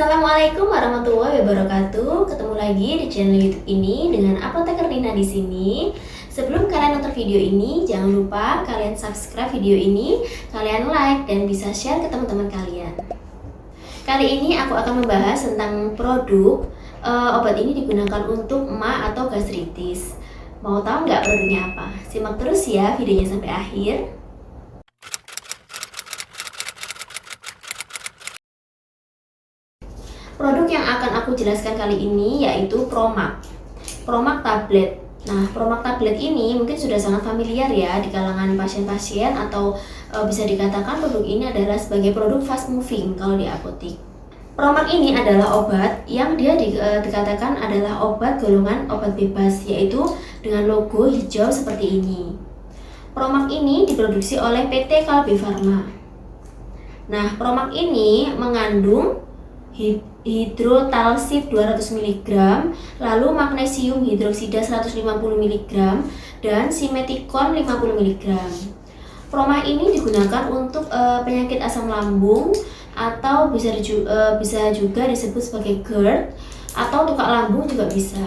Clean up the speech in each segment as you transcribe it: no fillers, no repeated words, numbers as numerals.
Assalamualaikum warahmatullahi wabarakatuh. Ketemu lagi di channel YouTube ini dengan Apoteker Dina di sini. Sebelum kalian nonton video ini, jangan lupa kalian subscribe video ini, kalian like dan bisa share ke teman-teman kalian. Kali ini aku akan membahas tentang produk obat ini digunakan untuk emah atau gastritis. Mau tahu nggak produknya apa? Simak terus ya videonya sampai akhir. Produk yang akan aku jelaskan kali ini yaitu Promac tablet. Nah, Promac tablet ini mungkin sudah sangat familiar ya di kalangan pasien-pasien atau bisa dikatakan produk ini adalah sebagai produk fast moving kalau di apotik. Promac ini adalah obat yang dia dikatakan adalah obat golongan obat bebas, yaitu dengan logo hijau seperti ini. Promac ini diproduksi oleh PT Kalbe Farma. Nah, Promac ini mengandung hidrotalsid 200 mg, lalu magnesium hidroksida 150 mg, dan simeticon 50 mg. Promac ini digunakan untuk penyakit asam lambung atau bisa juga disebut sebagai GERD atau tukak lambung juga bisa.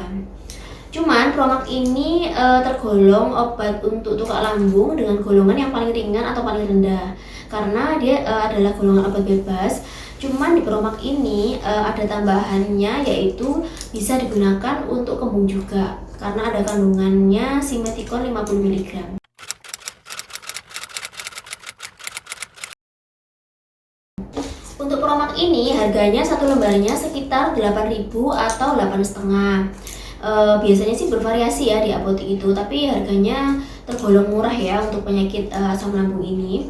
Cuman Promac ini tergolong obat untuk tukak lambung dengan golongan yang paling ringan atau paling rendah karena dia adalah golongan obat bebas. Cuman di Promac ini ada tambahannya, yaitu bisa digunakan untuk kembung juga karena ada kandungannya simeticon 50 mg. Untuk Promac ini harganya satu lembarnya sekitar 8.000 atau 8,5. Biasanya sih bervariasi ya di apotek itu, tapi harganya tergolong murah ya untuk penyakit asam lambung ini.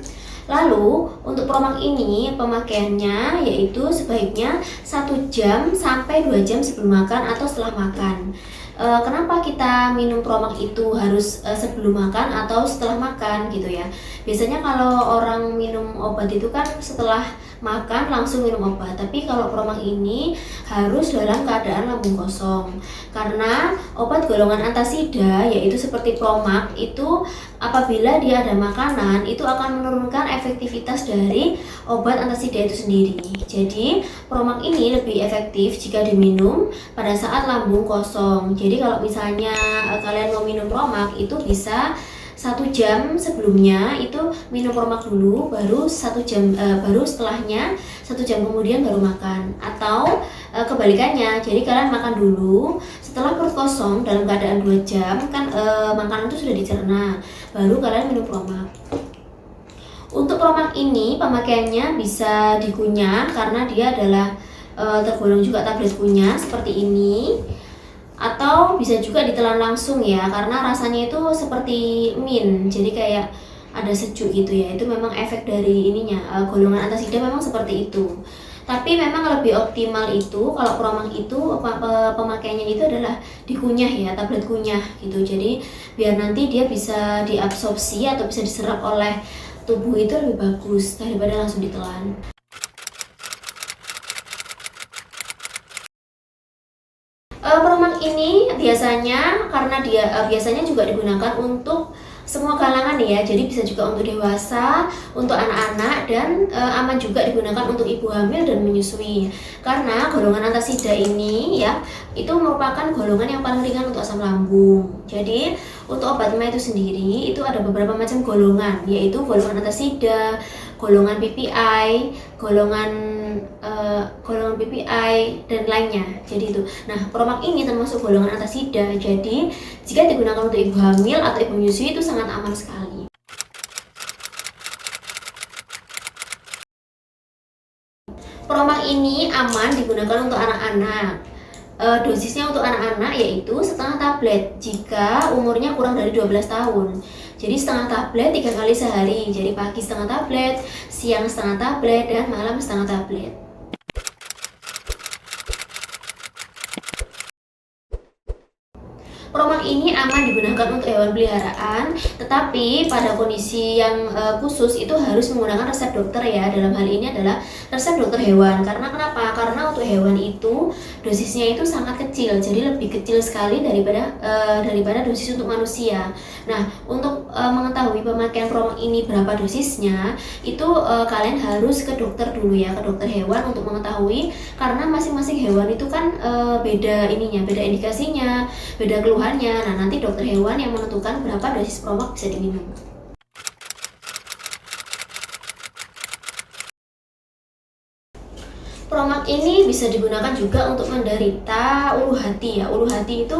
Lalu untuk Promac ini pemakaiannya yaitu sebaiknya 1 jam sampai 2 jam sebelum makan atau setelah makan. Kenapa kita minum Promac itu harus sebelum makan atau setelah makan gitu ya? Biasanya kalau orang minum obat itu kan setelah makan langsung minum obat, tapi kalau Promac ini harus dalam keadaan lambung kosong karena obat golongan antasida yaitu seperti Promac itu apabila dia ada makanan itu akan menurunkan efektivitas dari obat antasida itu sendiri. Jadi Promac ini lebih efektif jika diminum pada saat lambung kosong. Jadi kalau misalnya kalian mau minum Promac itu bisa 1 jam sebelumnya itu minum Promac dulu, baru baru setelahnya 1 jam kemudian baru makan, atau kebalikannya. Jadi kalian makan dulu, setelah perut kosong dalam keadaan 2 jam kan makanan itu sudah dicerna, baru kalian minum Promac. Untuk Promac ini pemakaiannya bisa dikunyah karena dia adalah tergolong juga tablet kunyah seperti ini, atau bisa juga ditelan langsung ya karena rasanya itu seperti mint, jadi kayak ada sejuk gitu ya. Itu memang efek dari ininya, golongan antasida memang seperti itu. Tapi memang lebih optimal itu kalau Promac itu pemakaiannya itu adalah dikunyah ya, tablet kunyah gitu. Jadi biar nanti dia bisa diabsorpsi atau bisa diserap oleh tubuh itu lebih bagus daripada langsung ditelan. Promac ini biasanya karena dia biasanya juga digunakan untuk semua kalangan ya, jadi bisa juga untuk dewasa, untuk anak-anak, dan aman juga digunakan untuk ibu hamil dan menyusui karena golongan antasida ini ya itu merupakan golongan yang paling ringan untuk asam lambung. Jadi untuk obat emah itu sendiri itu ada beberapa macam golongan, yaitu golongan antasida, golongan PPI, golongan PPI dan lainnya. Jadi itu. Nah, Promac ini termasuk golongan antasida. Jadi, jika digunakan untuk ibu hamil atau ibu menyusui itu sangat aman sekali. Promac ini aman digunakan untuk anak-anak. Dosisnya untuk anak-anak yaitu setengah tablet jika umurnya kurang dari 12 tahun. Jadi setengah tablet 3 kali sehari. Jadi pagi setengah tablet, siang setengah tablet, dan malam setengah tablet. Promac ini aman digunakan untuk hewan peliharaan, tetapi pada kondisi yang khusus itu harus menggunakan resep dokter ya. Dalam hal ini adalah resep dokter hewan. Karena kenapa? Karena untuk hewan itu dosisnya itu sangat kecil, jadi lebih kecil sekali daripada dosis untuk manusia. Nah, untuk mengetahui mengetahui pemakaian Promax ini berapa dosisnya, itu kalian harus ke dokter dulu ya, ke dokter hewan untuk mengetahui, karena masing-masing hewan itu kan beda ininya, beda indikasinya, beda keluhannya. Nah, nanti dokter hewan yang menentukan berapa dosis Promax bisa diminum. Promax ini bisa digunakan juga untuk menderita ulu hati ya. Ulu hati itu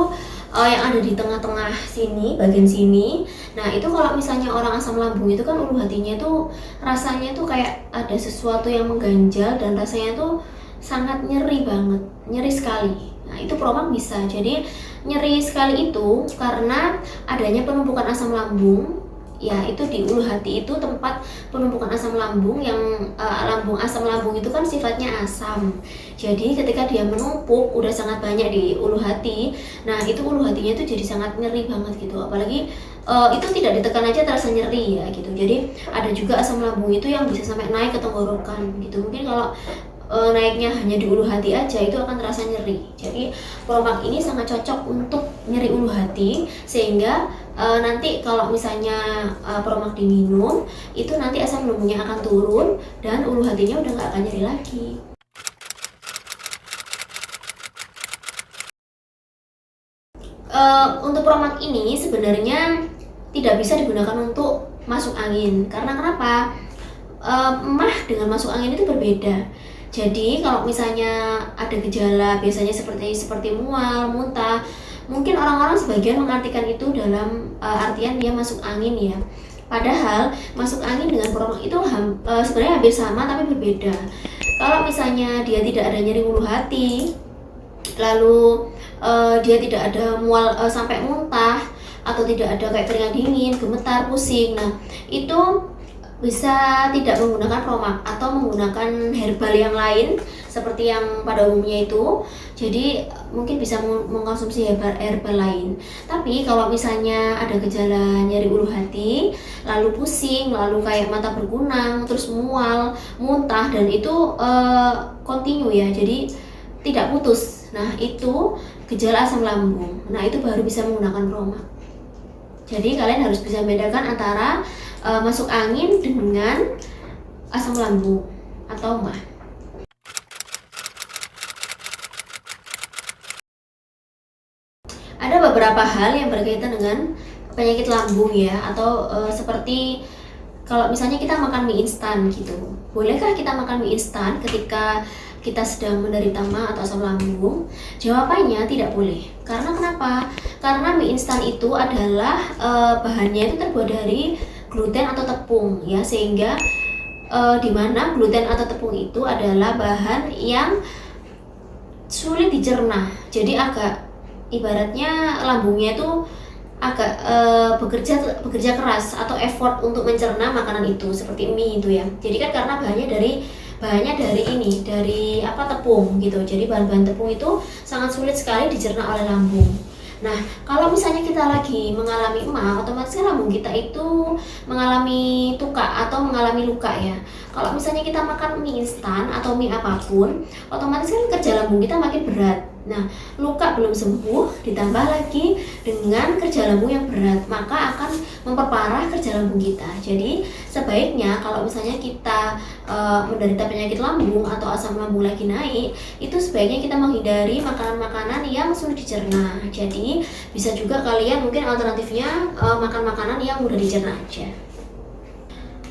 yang ada di tengah-tengah sini, bagian sini. Nah, itu kalau misalnya orang asam lambung itu kan ulu hatinya itu rasanya tuh kayak ada sesuatu yang mengganjal dan rasanya tuh sangat nyeri banget, nyeri sekali. Nah, itu Promax bisa. Jadi nyeri sekali itu karena adanya penumpukan asam lambung. Ya, itu di ulu hati itu tempat penumpukan asam lambung yang asam lambung itu kan sifatnya asam. Jadi ketika dia menumpuk udah sangat banyak di ulu hati, nah itu ulu hatinya itu jadi sangat nyeri banget gitu. Apalagi itu tidak ditekan aja terasa nyeri ya gitu. Jadi ada juga asam lambung itu yang bisa sampai naik ke tenggorokan gitu. Mungkin kalau naiknya hanya di ulu hati aja itu akan terasa nyeri. Jadi Promax ini sangat cocok untuk nyeri ulu hati, sehingga nanti kalau misalnya Promax diminum itu nanti asam lambungnya akan turun dan ulu hatinya udah nggak akan nyeri lagi. Untuk Promax ini sebenarnya tidak bisa digunakan untuk masuk angin, karena kenapa? Emah dengan masuk angin itu berbeda. Jadi kalau misalnya ada gejala biasanya seperti mual, muntah, mungkin orang-orang sebagian mengartikan itu dalam artian dia masuk angin ya. Padahal masuk angin dengan Promax itu sebenarnya hampir sama tapi berbeda. Kalau misalnya dia tidak ada nyeri ulu hati, lalu dia tidak ada mual sampai muntah, atau tidak ada kayak keringat dingin, gemetar, pusing, nah itu bisa tidak menggunakan Promax atau menggunakan herbal yang lain seperti yang pada umumnya itu. Jadi mungkin bisa mengkonsumsi herbal lain. Tapi kalau misalnya ada gejala nyeri ulu hati, lalu pusing, lalu kayak mata berkunang, terus mual, muntah, dan itu kontinu ya, jadi tidak putus. Nah, itu gejala asam lambung. Nah, itu baru bisa menggunakan Promax. Jadi kalian harus bisa membedakan antara masuk angin dengan asam lambung atau MAH. Ada beberapa hal yang berkaitan dengan penyakit lambung ya, atau seperti kalau misalnya kita makan mie instan gitu. Bolehkah kita makan mie instan ketika kita sedang menderita MAH atau asam lambung? Jawabannya tidak boleh. Karena kenapa? Karena mie instan itu adalah bahannya itu terbuat dari gluten atau tepung ya, sehingga dimana gluten atau tepung itu adalah bahan yang sulit dicerna. Jadi agak ibaratnya lambungnya itu agak bekerja keras atau effort untuk mencerna makanan itu, seperti mie itu ya. Jadi kan karena bahannya dari tepung gitu. Jadi bahan-bahan tepung itu sangat sulit sekali dicerna oleh lambung. Nah, kalau misalnya kita lagi mengalami MAH, otomatis kan lambung kita itu mengalami tuka atau mengalami luka ya. Kalau misalnya kita makan mie instan atau mie apapun, otomatis kan kerja lambung kita makin berat. Nah, luka belum sembuh ditambah lagi dengan kerja lambung yang berat, maka akan memperparah kerja lambung kita. Jadi sebaiknya kalau misalnya kita menderita penyakit lambung atau asam lambung lagi naik, itu sebaiknya kita menghindari makanan-makanan yang sulit dicerna. Jadi bisa juga kalian mungkin alternatifnya makan makanan yang mudah dicerna aja.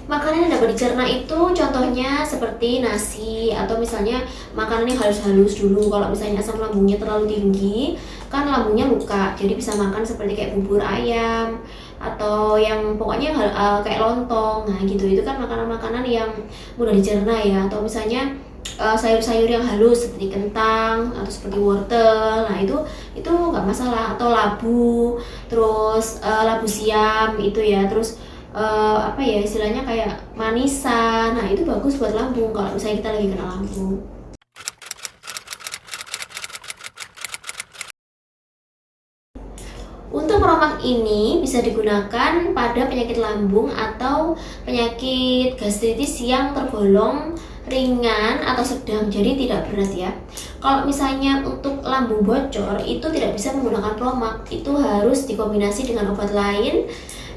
Makanan yang dapat dicerna itu contohnya seperti nasi, atau misalnya makanan yang halus-halus dulu. Kalau misalnya asam lambungnya terlalu tinggi, kan lambungnya luka, jadi bisa makan seperti kayak bubur ayam atau yang pokoknya kayak lontong. Nah gitu, itu kan makanan-makanan yang mudah dicerna ya. Atau misalnya sayur-sayur yang halus seperti kentang atau seperti wortel, nah itu nggak masalah. Atau labu, terus labu siam itu ya, terus istilahnya kayak manisan. Nah itu bagus buat lambung kalau misalnya kita lagi kena lambung. Untuk Promax ini bisa digunakan pada penyakit lambung atau penyakit gastritis yang tergolong ringan atau sedang, jadi tidak berat ya. Kalau misalnya untuk lambung bocor itu tidak bisa menggunakan Promax, itu harus dikombinasi dengan obat lain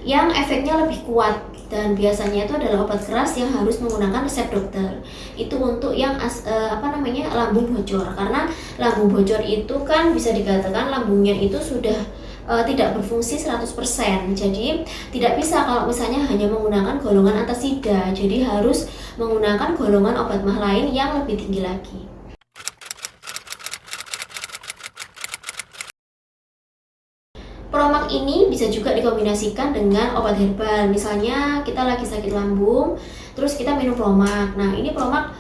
yang efeknya lebih kuat, dan biasanya itu adalah obat keras yang harus menggunakan resep dokter. Itu untuk yang lambung bocor, karena lambung bocor itu kan bisa dikatakan lambungnya itu sudah tidak berfungsi 100%. Jadi tidak bisa kalau misalnya hanya menggunakan golongan antasida, jadi harus menggunakan golongan obat mah lain yang lebih tinggi lagi. Promak ini bisa juga dikombinasikan dengan obat herbal. Misalnya kita lagi sakit lambung, terus kita minum promak. Nah, ini promak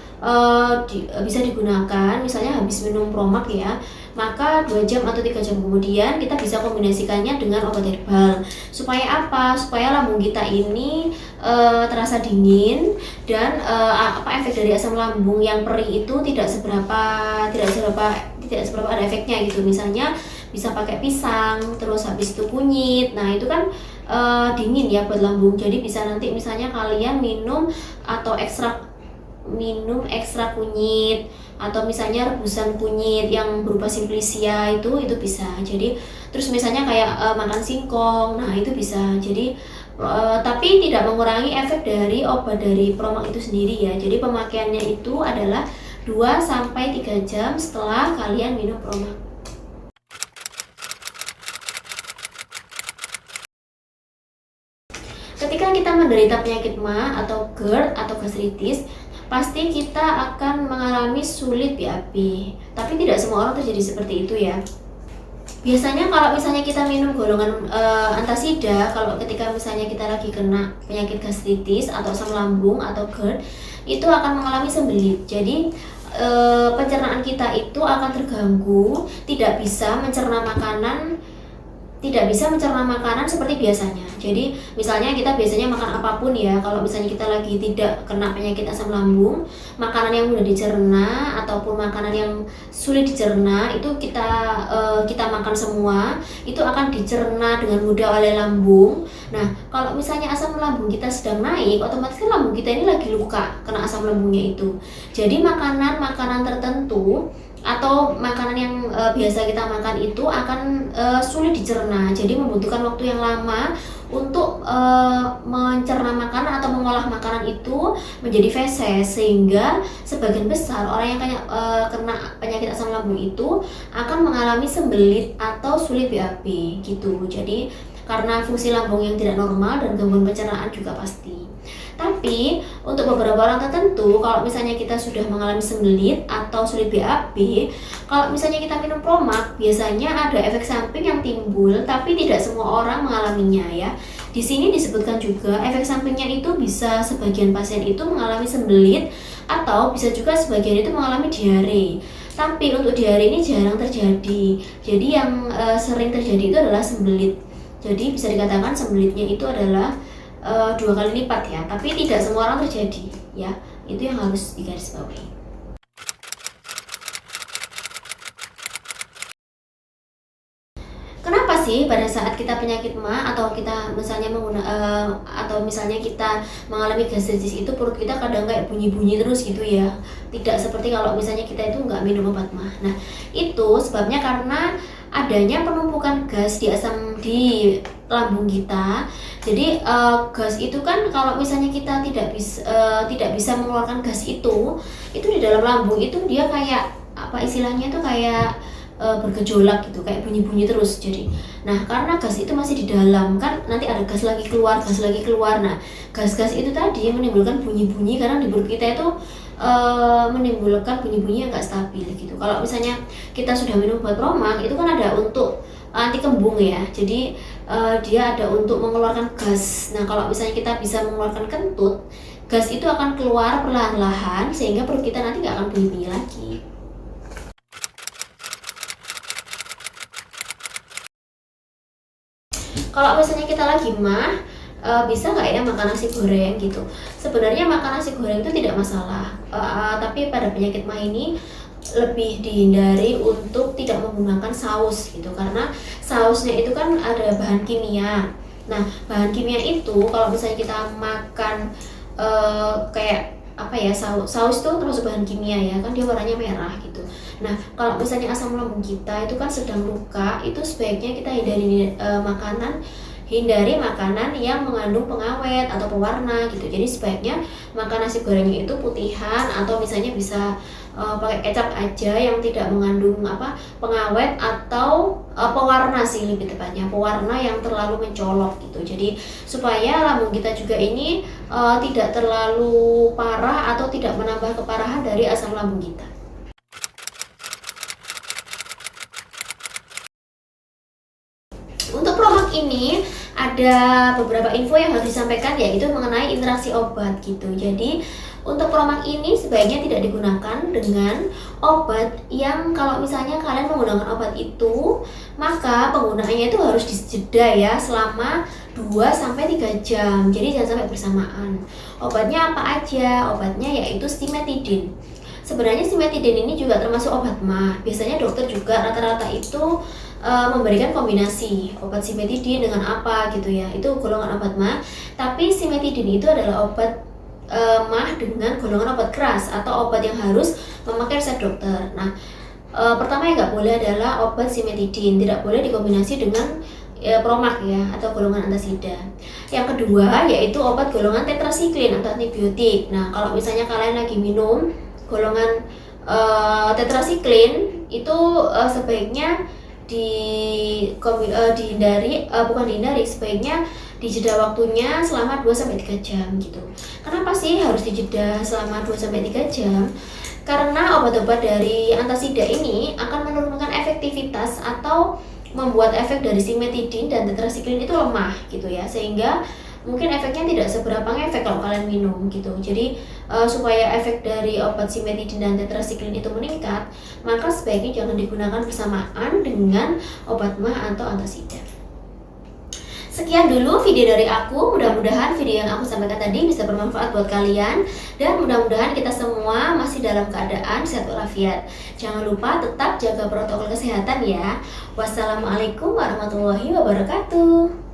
bisa digunakan, misalnya habis minum promak ya, maka 2 jam atau 3 jam kemudian kita bisa kombinasikannya dengan obat herbal. Supaya apa? Supaya lambung kita ini terasa dingin, dan efek dari asam lambung yang perih itu tidak seberapa ada efeknya gitu. Misalnya bisa pakai pisang, terus habis itu kunyit. Nah, itu kan dingin ya buat lambung. Jadi bisa nanti misalnya kalian minum ekstrak kunyit, atau misalnya rebusan kunyit yang berupa simplicia itu bisa. Jadi terus misalnya kayak makan singkong, nah itu bisa. Jadi tapi tidak mengurangi efek dari obat dari promak itu sendiri ya. Jadi pemakaiannya itu adalah 2-3 jam setelah kalian minum promak. Ketika kita menderita penyakit MA atau GERD atau gastritis, pasti kita akan mengalami sulit BAB. Tapi tidak semua orang terjadi seperti itu ya. Biasanya kalau misalnya kita minum golongan antasida, kalau ketika misalnya kita lagi kena penyakit gastritis atau asam lambung atau GERD, itu akan mengalami sembelit. Jadi pencernaan kita itu akan terganggu, tidak bisa mencerna makanan seperti biasanya. Jadi misalnya kita biasanya makan apapun ya, kalau misalnya kita lagi tidak kena penyakit asam lambung, makanan yang mudah dicerna ataupun makanan yang sulit dicerna itu kita makan semua, itu akan dicerna dengan mudah oleh lambung. Nah, kalau misalnya asam lambung kita sedang naik, otomatis kan lambung kita ini lagi luka kena asam lambungnya itu. Jadi makanan tertentu atau makanan yang biasa kita makan itu akan sulit dicerna, jadi membutuhkan waktu yang lama untuk mencerna makanan atau mengolah makanan itu menjadi feses, sehingga sebagian besar orang yang kena penyakit asam lambung itu akan mengalami sembelit atau sulit BAB gitu. Jadi karena fungsi lambung yang tidak normal dan gangguan pencernaan juga pasti. Tapi untuk beberapa orang tertentu, kalau misalnya kita sudah mengalami sembelit atau sulit BAB, kalau misalnya kita minum promak, biasanya ada efek samping yang timbul, tapi tidak semua orang mengalaminya ya. Di sini disebutkan juga efek sampingnya itu bisa sebagian pasien itu mengalami sembelit, atau bisa juga sebagian itu mengalami diare. Tapi untuk diare ini jarang terjadi. Jadi yang sering terjadi itu adalah sembelit. Jadi bisa dikatakan sembelitnya itu adalah 2 kali lipat ya, tapi tidak semua orang terjadi ya, itu yang harus digarisbawahi. Kenapa sih pada saat kita penyakit MA atau kita misalnya atau misalnya kita mengalami gastritis itu perut kita kadang kayak bunyi-bunyi terus gitu ya, tidak seperti kalau misalnya kita itu nggak minum obat MA. Nah, itu sebabnya karena adanya penumpukan gas di lambung kita. Jadi gas itu kan kalau misalnya kita tidak bisa mengeluarkan gas itu di dalam lambung itu dia kayak apa istilahnya itu kayak bergejolak gitu, kayak bunyi-bunyi terus. Jadi nah, karena gas itu masih di dalam, kan nanti ada gas lagi keluar. Nah, gas-gas itu tadi menimbulkan bunyi-bunyi karena di perut kita itu menimbulkan bunyi-bunyi yang nggak stabil gitu. Kalau misalnya kita sudah minum obat promak, itu kan ada untuk anti kembung ya, jadi dia ada untuk mengeluarkan gas. Nah, kalau misalnya kita bisa mengeluarkan kentut, gas itu akan keluar perlahan-lahan sehingga perut kita nanti nggak akan bunyi-bunyi lagi. Kalau misalnya kita lagi mah, bisa nggak ya makan nasi goreng gitu? Sebenarnya makan nasi goreng itu tidak masalah, tapi pada penyakit mah ini lebih dihindari untuk tidak menggunakan saus gitu, karena sausnya itu kan ada bahan kimia. Nah, bahan kimia itu kalau misalnya kita makan kayak apa ya, saus itu termasuk bahan kimia ya kan, dia warnanya merah gitu. Nah, kalau misalnya asam lambung kita itu kan sedang luka, itu sebaiknya kita hindari makanan hindari makanan yang mengandung pengawet atau pewarna gitu. Jadi sebaiknya makan nasi gorengnya itu putihan, atau misalnya bisa pakai kecap aja yang tidak mengandung pengawet atau pewarna sih, lebih tepatnya pewarna yang terlalu mencolok gitu. Jadi supaya lambung kita juga ini tidak terlalu parah atau tidak menambah keparahan dari asam lambung kita. Untuk promak ini ada beberapa info yang harus disampaikan, yaitu mengenai interaksi obat gitu. Jadi untuk promak ini sebaiknya tidak digunakan dengan obat yang, kalau misalnya kalian menggunakan obat itu, maka penggunaannya itu harus dijeda ya selama 2-3 jam. Jadi jangan sampai bersamaan. Obatnya apa aja? Obatnya yaitu simetidin. Sebenarnya simetidin ini juga termasuk obat MAH. Biasanya dokter juga rata-rata itu memberikan kombinasi obat simetidin dengan apa gitu ya. Itu golongan obat MAH. Tapi simetidin itu adalah obat MAH dengan golongan obat keras atau obat yang harus memakai resep dokter. Nah, pertama yang nggak boleh adalah obat simetidin, tidak boleh dikombinasi dengan promak ya, atau golongan antasida. Yang kedua yaitu obat golongan tetrasiklin atau antibiotik. Nah, kalau misalnya kalian lagi minum golongan tetrasiklin itu sebaiknya sebaiknya dijeda waktunya selama 2-3 jam gitu. Kenapa sih harus dijeda selama 2-3 jam? Karena obat-obat dari antasida ini akan menurunkan efektivitas atau membuat efek dari simetidin dan tetrasiklin itu lemah gitu ya, sehingga mungkin efeknya tidak seberapa ngefek kalau kalian minum gitu. Jadi supaya efek dari obat simetidin dan tetrasiklin itu meningkat, maka sebaiknya jangan digunakan bersamaan dengan obat MAH atau antasida. Sekian dulu video dari aku, mudah-mudahan video yang aku sampaikan tadi bisa bermanfaat buat kalian, dan mudah-mudahan kita semua masih dalam keadaan sehat walafiat. Jangan lupa tetap jaga protokol kesehatan ya. Wassalamualaikum warahmatullahi wabarakatuh.